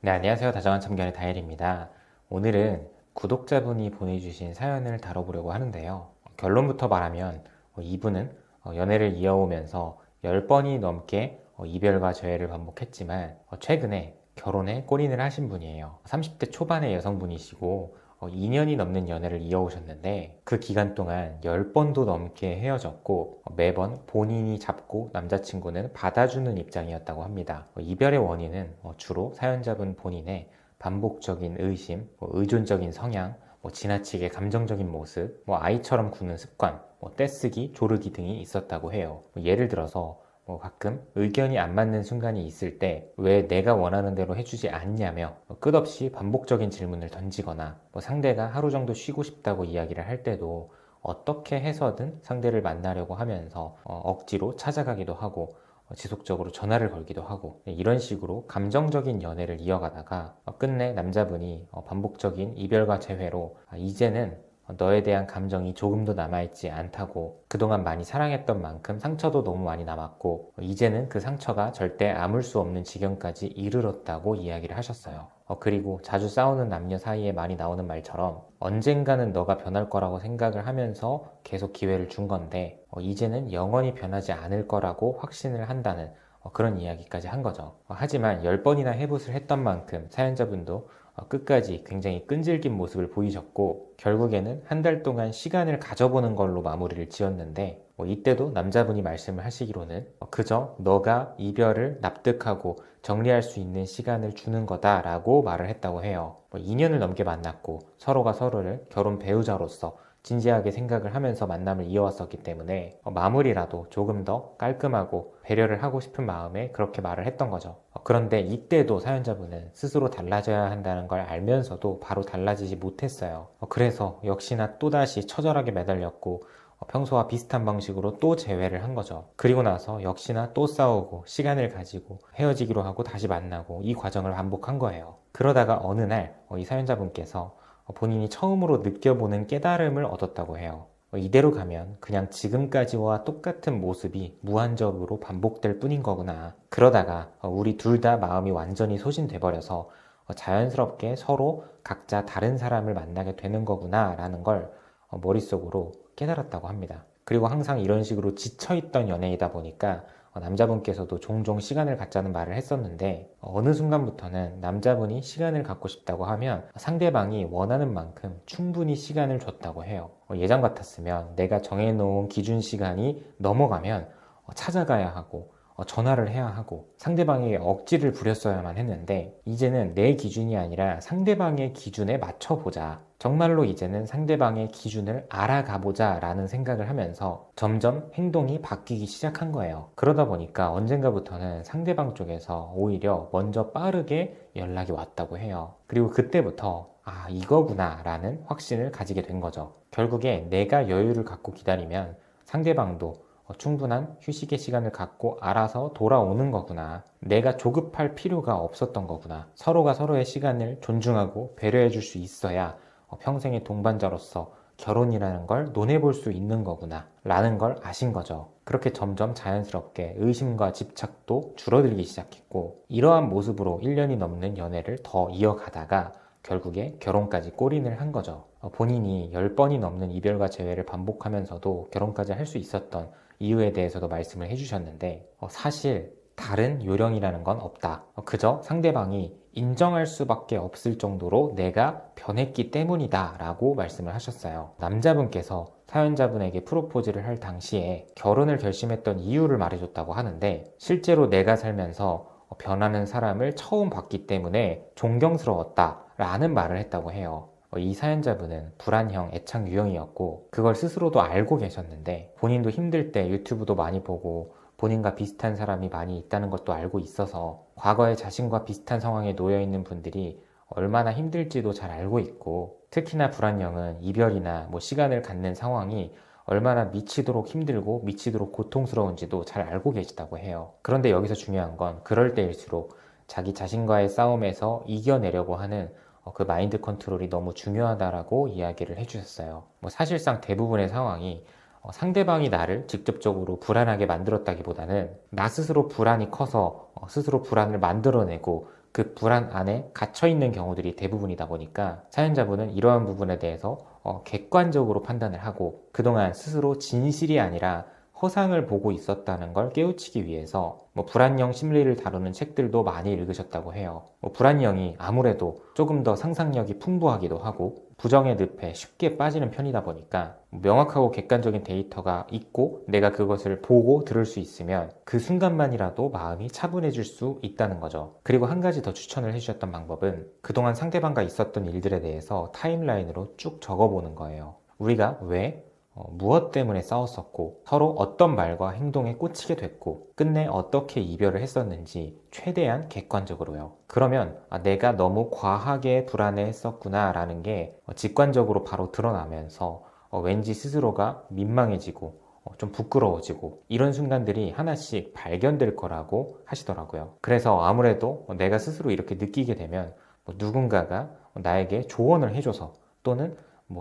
네, 안녕하세요. 다정한 참견의 다엘입니다. 오늘은 구독자분이 보내주신 사연을 다뤄보려고 하는데요. 결론부터 말하면 이분은 연애를 이어오면서 10번이 넘게 이별과 재회를 반복했지만 최근에 결혼에 골인을 하신 분이에요. 30대 초반의 여성분이시고 2년이 넘는 연애를 이어오셨는데 그 기간 동안 10번도 넘게 헤어졌고 매번 본인이 잡고 남자친구는 받아주는 입장이었다고 합니다. 이별의 원인은 주로 사연자분 본인의 반복적인 의심, 의존적인 성향, 지나치게 감정적인 모습, 아이처럼 구는 습관, 떼쓰기, 조르기 등이 있었다고 해요. 예를 들어서 가끔 의견이 안 맞는 순간이 있을 때 왜 내가 원하는 대로 해주지 않냐며 끝없이 반복적인 질문을 던지거나 상대가 하루 정도 쉬고 싶다고 이야기를 할 때도 어떻게 해서든 상대를 만나려고 하면서 억지로 찾아가기도 하고 지속적으로 전화를 걸기도 하고 이런 식으로 감정적인 연애를 이어가다가 끝내 남자분이 반복적인 이별과 재회로 이제는 너에 대한 감정이 조금도 남아있지 않다고, 그동안 많이 사랑했던 만큼 상처도 너무 많이 남았고 이제는 그 상처가 절대 아물 수 없는 지경까지 이르렀다고 이야기를 하셨어요. 그리고 자주 싸우는 남녀 사이에 많이 나오는 말처럼 언젠가는 너가 변할 거라고 생각을 하면서 계속 기회를 준 건데 이제는 영원히 변하지 않을 거라고 확신을 한다는 그런 이야기까지 한 거죠. 하지만 10번이나 해붓을 했던 만큼 사연자분도 끝까지 굉장히 끈질긴 모습을 보이셨고 결국에는 한 달 동안 시간을 가져보는 걸로 마무리를 지었는데 이때도 남자분이 말씀을 하시기로는 그저 너가 이별을 납득하고 정리할 수 있는 시간을 주는 거다라고 말을 했다고 해요. 2년을 넘게 만났고 서로가 서로를 결혼 배우자로서 진지하게 생각을 하면서 만남을 이어왔었기 때문에 마무리라도 조금 더 깔끔하고 배려를 하고 싶은 마음에 그렇게 말을 했던 거죠. 그런데 이때도 사연자분은 스스로 달라져야 한다는 걸 알면서도 바로 달라지지 못했어요. 그래서 역시나 또다시 처절하게 매달렸고 평소와 비슷한 방식으로 또 재회를 한 거죠. 그리고 나서 역시나 또 싸우고 시간을 가지고 헤어지기로 하고 다시 만나고 이 과정을 반복한 거예요. 그러다가 어느 날 이 사연자분께서 본인이 처음으로 느껴보는 깨달음을 얻었다고 해요. 이대로 가면 그냥 지금까지와 똑같은 모습이 무한적으로 반복될 뿐인 거구나. 그러다가 우리 둘 다 마음이 완전히 소진돼 버려서 자연스럽게 서로 각자 다른 사람을 만나게 되는 거구나 라는 걸 머릿속으로 깨달았다고 합니다. 그리고 항상 이런 식으로 지쳐있던 연애이다 보니까 남자분께서도 종종 시간을 갖자는 말을 했었는데 어느 순간부터는 남자분이 시간을 갖고 싶다고 하면 상대방이 원하는 만큼 충분히 시간을 줬다고 해요. 예전 같았으면 내가 정해놓은 기준 시간이 넘어가면 찾아가야 하고 전화를 해야 하고 상대방에게 억지를 부렸어야만 했는데 이제는 내 기준이 아니라 상대방의 기준에 맞춰보자. 정말로 이제는 상대방의 기준을 알아가보자 라는 생각을 하면서 점점 행동이 바뀌기 시작한 거예요. 그러다 보니까 언젠가부터는 상대방 쪽에서 오히려 먼저 빠르게 연락이 왔다고 해요. 그리고 그때부터 이거구나 라는 확신을 가지게 된 거죠. 결국에 내가 여유를 갖고 기다리면 상대방도 충분한 휴식의 시간을 갖고 알아서 돌아오는 거구나. 내가 조급할 필요가 없었던 거구나. 서로가 서로의 시간을 존중하고 배려해 줄 수 있어야 평생의 동반자로서 결혼이라는 걸 논해볼 수 있는 거구나 라는 걸 아신 거죠. 그렇게 점점 자연스럽게 의심과 집착도 줄어들기 시작했고 이러한 모습으로 1년이 넘는 연애를 더 이어가다가 결국에 결혼까지 골인을 한 거죠. 본인이 10번이 넘는 이별과 재회를 반복하면서도 결혼까지 할 수 있었던 이유에 대해서도 말씀을 해주셨는데 사실 다른 요령이라는 건 없다. 그저 상대방이 인정할 수밖에 없을 정도로 내가 변했기 때문이다 라고 말씀을 하셨어요. 남자분께서 사연자분에게 프로포즈를 할 당시에 결혼을 결심했던 이유를 말해줬다고 하는데 실제로 내가 살면서 변하는 사람을 처음 봤기 때문에 존경스러웠다 라는 말을 했다고 해요. 이 사연자분은 불안형 애착 유형이었고 그걸 스스로도 알고 계셨는데 본인도 힘들 때 유튜브도 많이 보고 본인과 비슷한 사람이 많이 있다는 것도 알고 있어서 과거에 자신과 비슷한 상황에 놓여 있는 분들이 얼마나 힘들지도 잘 알고 있고 특히나 불안형은 이별이나 시간을 갖는 상황이 얼마나 미치도록 힘들고 미치도록 고통스러운지도 잘 알고 계시다고 해요. 그런데 여기서 중요한 건 그럴 때일수록 자기 자신과의 싸움에서 이겨내려고 하는 그 마인드 컨트롤이 너무 중요하다라고 이야기를 해주셨어요. 사실상 대부분의 상황이 상대방이 나를 직접적으로 불안하게 만들었다기보다는 나 스스로 불안이 커서 스스로 불안을 만들어내고 그 불안 안에 갇혀 있는 경우들이 대부분이다 보니까 사연자분은 이러한 부분에 대해서 객관적으로 판단을 하고 그동안 스스로 진실이 아니라 허상을 보고 있었다는 걸 깨우치기 위해서 불안형 심리를 다루는 책들도 많이 읽으셨다고 해요. 불안형이 아무래도 조금 더 상상력이 풍부하기도 하고 부정의 늪에 쉽게 빠지는 편이다 보니까 명확하고 객관적인 데이터가 있고 내가 그것을 보고 들을 수 있으면 그 순간만이라도 마음이 차분해질 수 있다는 거죠. 그리고 한 가지 더 추천을 해주셨던 방법은 그동안 상대방과 있었던 일들에 대해서 타임라인으로 쭉 적어보는 거예요. 우리가 왜 무엇 때문에 싸웠었고 서로 어떤 말과 행동에 꽂히게 됐고 끝내 어떻게 이별을 했었는지 최대한 객관적으로요. 그러면 내가 너무 과하게 불안해했었구나 라는 게 직관적으로 바로 드러나면서 왠지 스스로가 민망해지고 좀 부끄러워지고 이런 순간들이 하나씩 발견될 거라고 하시더라고요. 그래서 아무래도 내가 스스로 이렇게 느끼게 되면 누군가가 나에게 조언을 해줘서 또는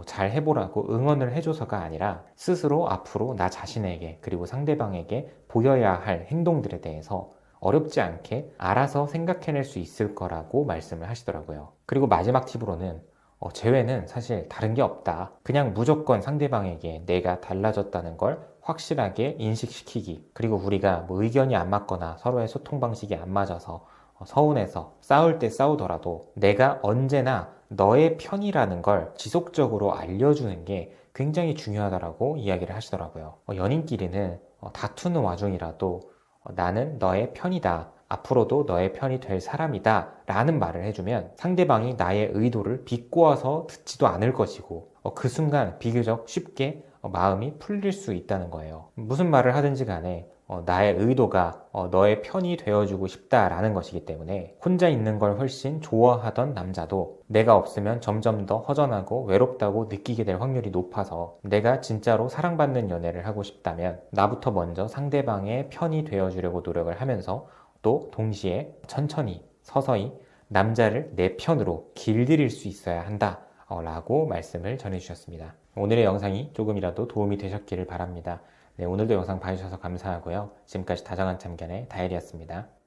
잘 해보라고 응원을 해줘서가 아니라 스스로 앞으로 나 자신에게 그리고 상대방에게 보여야 할 행동들에 대해서 어렵지 않게 알아서 생각해낼 수 있을 거라고 말씀을 하시더라고요. 그리고 마지막 팁으로는 재회는 사실 다른 게 없다. 그냥 무조건 상대방에게 내가 달라졌다는 걸 확실하게 인식시키기. 그리고 우리가 의견이 안 맞거나 서로의 소통 방식이 안 맞아서 서운해서 싸울 때 싸우더라도 내가 언제나 너의 편이라는 걸 지속적으로 알려주는 게 굉장히 중요하다고 이야기를 하시더라고요. 연인끼리는 다투는 와중이라도 나는 너의 편이다. 앞으로도 너의 편이 될 사람이다. 라는 말을 해주면 상대방이 나의 의도를 비꼬아서 듣지도 않을 것이고 그 순간 비교적 쉽게 마음이 풀릴 수 있다는 거예요. 무슨 말을 하든지 간에 나의 의도가 너의 편이 되어주고 싶다라는 것이기 때문에 혼자 있는 걸 훨씬 좋아하던 남자도 내가 없으면 점점 더 허전하고 외롭다고 느끼게 될 확률이 높아서 내가 진짜로 사랑받는 연애를 하고 싶다면 나부터 먼저 상대방의 편이 되어주려고 노력을 하면서 또 동시에 천천히 서서히 남자를 내 편으로 길들일 수 있어야 한다 라고 말씀을 전해주셨습니다. 오늘의 영상이 조금이라도 도움이 되셨기를 바랍니다. 네, 오늘도 영상 봐주셔서 감사하고요. 지금까지 다정한 참견의 다일이었습니다.